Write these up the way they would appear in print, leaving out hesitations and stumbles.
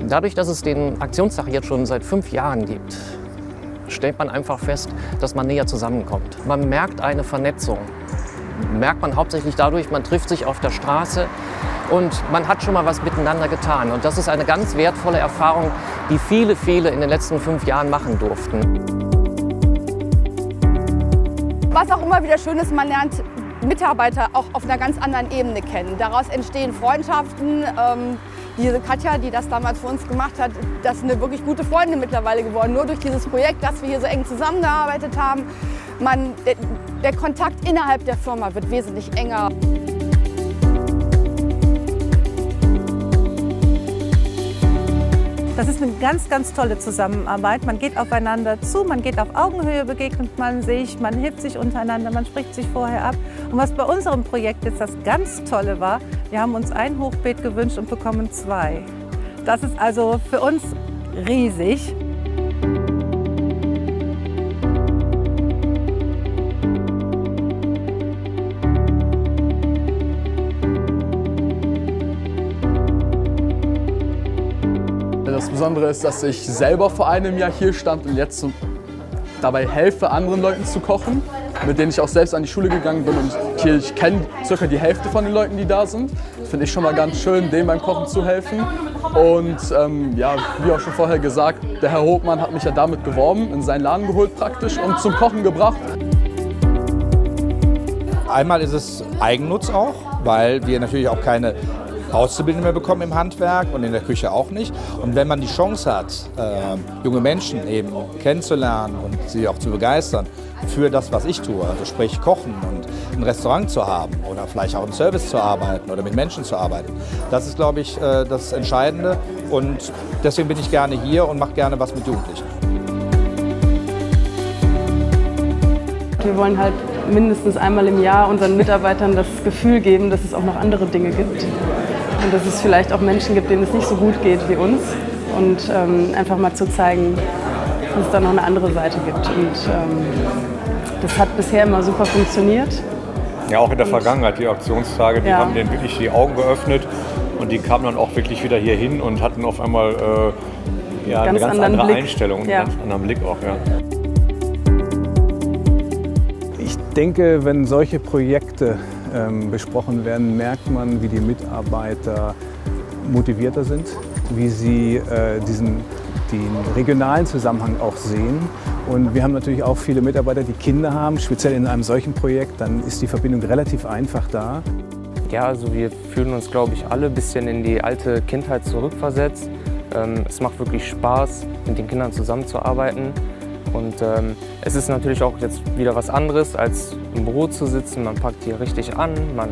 Dadurch, dass es den Aktionstag jetzt schon seit 5 Jahren gibt, stellt man einfach fest, dass man näher zusammenkommt. Man merkt eine Vernetzung. Merkt man hauptsächlich dadurch, man trifft sich auf der Straße und man hat schon mal was miteinander getan. Und das ist eine ganz wertvolle Erfahrung, die viele, viele in den letzten 5 Jahren machen durften. Was auch immer wieder schön ist, man lernt Mitarbeiter auch auf einer ganz anderen Ebene kennen. Daraus entstehen Freundschaften. Diese Katja, die das damals für uns gemacht hat, das ist eine wirklich gute Freundin mittlerweile geworden. Nur durch dieses Projekt, dass wir hier so eng zusammengearbeitet haben. Der Kontakt innerhalb der Firma wird wesentlich enger. Das ist eine ganz, ganz tolle Zusammenarbeit. Man geht aufeinander zu, man geht auf Augenhöhe, begegnet man sich, man hilft sich untereinander, man spricht sich vorher ab. Und was bei unserem Projekt jetzt das ganz Tolle war, wir haben uns ein Hochbeet gewünscht und bekommen 2. Das ist also für uns riesig. Das Besondere ist, dass ich selber vor einem Jahr hier stand und jetzt dabei helfe, anderen Leuten zu kochen, mit denen ich auch selbst an die Schule gegangen bin. Und ich kenne circa die Hälfte von den Leuten, die da sind. Das finde ich schon mal ganz schön, denen beim Kochen zu helfen. Und ja, wie auch schon vorher gesagt, der Herr Hogmann hat mich ja damit geworben, in seinen Laden geholt praktisch und zum Kochen gebracht. Einmal ist es Eigennutz auch, weil wir natürlich auch keine Auszubildende mehr bekommen im Handwerk und in der Küche auch nicht. Und wenn man die Chance hat, junge Menschen eben kennenzulernen und sie auch zu begeistern für das, was ich tue, also sprich Kochen und ein Restaurant zu haben oder vielleicht auch im Service zu arbeiten oder mit Menschen zu arbeiten, das ist, glaube ich, das Entscheidende. Und deswegen bin ich gerne hier und mache gerne was mit Jugendlichen. Wir wollen halt mindestens einmal im Jahr unseren Mitarbeitern das Gefühl geben, dass es auch noch andere Dinge gibt. Und dass es vielleicht auch Menschen gibt, denen es nicht so gut geht wie uns. Und einfach mal zu zeigen, dass es da noch eine andere Seite gibt. Und das hat bisher immer super funktioniert. Ja, auch in der Vergangenheit, die Aktionstage, die haben denen wirklich die Augen geöffnet. Und die kamen dann auch wirklich wieder hier hin und hatten auf einmal eine ganz andere Einstellung und einen ganz anderen Blick auch. Ja. Ich denke, wenn solche Projekte besprochen werden, merkt man, wie die Mitarbeiter motivierter sind, wie sie den regionalen Zusammenhang auch sehen. Und wir haben natürlich auch viele Mitarbeiter, die Kinder haben, speziell in einem solchen Projekt, dann ist die Verbindung relativ einfach da. Ja, also wir fühlen uns, glaube ich, alle ein bisschen in die alte Kindheit zurückversetzt. Es macht wirklich Spaß, mit den Kindern zusammenzuarbeiten. Und es ist natürlich auch jetzt wieder was anderes, als im Büro zu sitzen. Man packt hier richtig an, man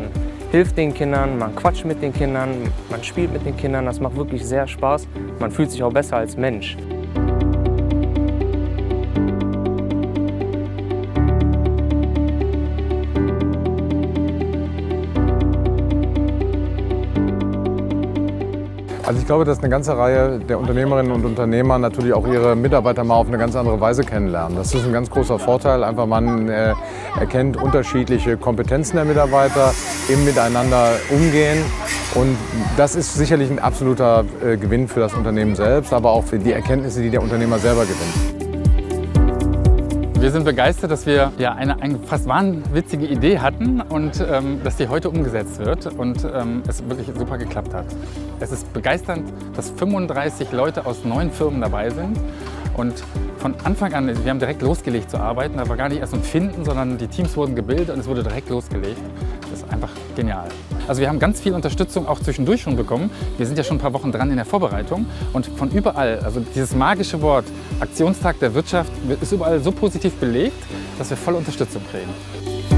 hilft den Kindern, man quatscht mit den Kindern, man spielt mit den Kindern. Das macht wirklich sehr Spaß. Man fühlt sich auch besser als Mensch. Also ich glaube, dass eine ganze Reihe der Unternehmerinnen und Unternehmer natürlich auch ihre Mitarbeiter mal auf eine ganz andere Weise kennenlernen. Das ist ein ganz großer Vorteil. Einfach man erkennt unterschiedliche Kompetenzen der Mitarbeiter, im Miteinander umgehen. Und das ist sicherlich ein absoluter Gewinn für das Unternehmen selbst, aber auch für die Erkenntnisse, die der Unternehmer selber gewinnt. Wir sind begeistert, dass wir eine fast wahnwitzige Idee hatten und dass die heute umgesetzt wird und es wirklich super geklappt hat. Es ist begeisternd, dass 35 Leute aus 9 Firmen dabei sind und von Anfang an, wir haben direkt losgelegt zu arbeiten, da war gar nicht erst ein Finden, sondern die Teams wurden gebildet und es wurde direkt losgelegt. Das ist einfach genial. Also wir haben ganz viel Unterstützung auch zwischendurch schon bekommen. Wir sind ja schon ein paar Wochen dran in der Vorbereitung und von überall, also dieses magische Wort Aktionstag der Wirtschaft ist überall so positiv belegt, dass wir volle Unterstützung kriegen.